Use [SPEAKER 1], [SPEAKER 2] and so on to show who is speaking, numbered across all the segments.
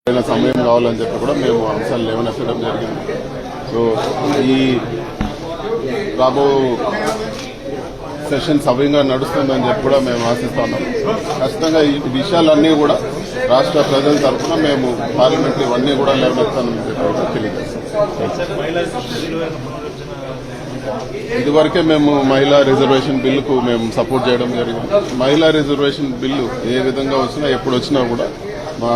[SPEAKER 1] సమయం కావాలని చెప్పి కూడా మేము అంశాలు లేవనెత్తడం జరిగింది. సో ఈ రాబో సెషన్ సవ్యంగా నడుస్తుందని చెప్పి కూడా మేము ఆశిస్తున్నాం. ఖచ్చితంగా ఈ విషయాలన్నీ కూడా రాష్ట్ర ప్రజల తరఫున మేము పార్లమెంటరీ ఇవన్నీ కూడా లేవనెత్తానని చెప్పి కూడా తెలియజేస్తాం. ఇదివరకే మేము మహిళా రిజర్వేషన్ బిల్లుకు మేము సపోర్ట్ చేయడం జరిగింది. మహిళా రిజర్వేషన్ బిల్లు ఏ విధంగా వచ్చినా ఎప్పుడు వచ్చినా కూడా మా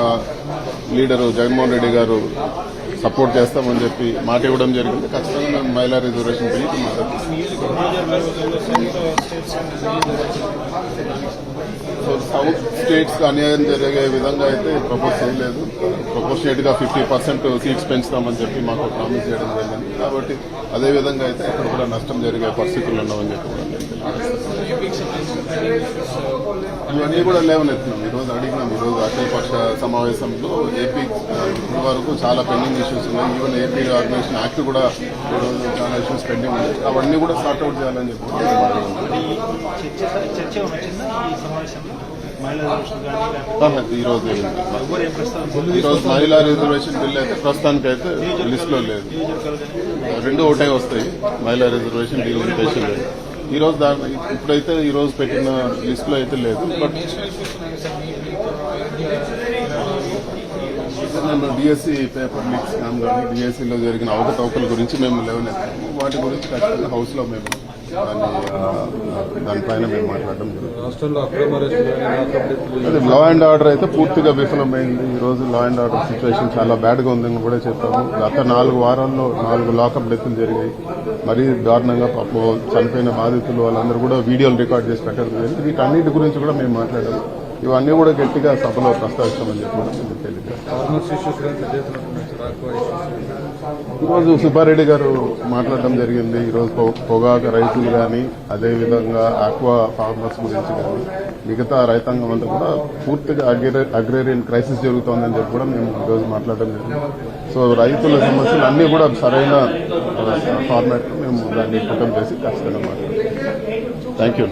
[SPEAKER 1] లీడరు జగన్మోహన్ రెడ్డి గారు సపోర్ట్ చేస్తామని చెప్పి మాట ఇవ్వడం జరిగింది. ఖచ్చితంగా మేము మహిళా రిజర్వేషన్ బిల్లుకి సో సౌత్ స్టేట్స్ అన్యాయం జరిగే విధంగా అయితే ప్రపోజ్ చేయలేదు. ప్రపోర్షనేట్ గా 50% సీట్స్ పెంచుతామని చెప్పి మాకు ప్రామిస్ చేయడం జరిగింది. కాబట్టి అదేవిధంగా అయితే అక్కడ కూడా నష్టం జరిగే పరిస్థితులు ఉన్నామని చెప్పి కూడా ఇవన్నీ కూడా లేవనెత్తున్నాం. ఈరోజు అడిగినాం. ఈరోజు అఖిలపక్ష సమావేశంలో ఏపీ ఇప్పటి వరకు చాలా పెండింగ్ ఇష్యూస్ ఉన్నాయి. ఈవెన్ ఏపీ ఆర్గనైజేషన్ యాక్ట్ కూడా ఈరోజు చాలా ఇష్యూస్ పెండింగ్ ఉన్నాయి. అవన్నీ కూడా సార్ట్అవుట్ చేయాలని చెప్పి ఈరోజు మహిళా రిజర్వేషన్ బిల్ అయితే ప్రస్తుతానికైతే లిస్ట్ లో లేదు. రెండు ఒకటే వస్తాయి. మహిళా రిజర్వేషన్ డిలిమిటేషన్ లేదు. ఈరోజు ఇప్పుడైతే ఈరోజు పెట్టిన లిస్ట్ లో అయితే లేదు. బట్ మేము డిఎస్సీ పేపర్ లీక్ స్కామ్ కానీ డిఎస్సీలో జరిగిన అవకతవకల గురించి మేము లేవనెత్తాము. వాటి గురించి ఖచ్చితంగా హౌస్ లో మేము దానిపైన మేము మాట్లాడడం అదే లా అండ్ ఆర్డర్ అయితే పూర్తిగా విఫలమైంది. ఈ రోజు లా అండ్ ఆర్డర్ సిచ్యువేషన్ చాలా బ్యాడ్ గా ఉందని కూడా చెప్పాము. గత 4 వారాల్లో 4 లాకప్ డెత్లు జరిగాయి. మరీ దారుణంగా పాపం చనిపోయిన బాధితులు వాళ్ళందరూ కూడా వీడియోలు రికార్డ్ చేసి పెట్టడం జరిగింది. వీటన్నిటి గురించి కూడా మేము మాట్లాడాము. ఇవన్నీ కూడా గట్టిగా సభలో ప్రస్తావిస్తామని చెప్పి కూడా మేము ఈరోజు సుబ్బారెడ్డి గారు మాట్లాడడం జరిగింది. ఈరోజు పొగాకు రైతులు కానీ అదేవిధంగా ఆక్వా ఫార్మర్స్ గురించి కానీ మిగతా రైతాంగం అంతా కూడా పూర్తిగా అగ్రేరియన్ క్రైసిస్ జరుగుతోందని చెప్పి కూడా మేము ఈరోజు మాట్లాడడం జరిగింది. సో రైతుల సమస్యలు అన్నీ కూడా సరైన ఫార్మాట్ మేము దాన్ని పుట్టం చేసి ఖచ్చితంగా మాట్లాడాం. Thank you.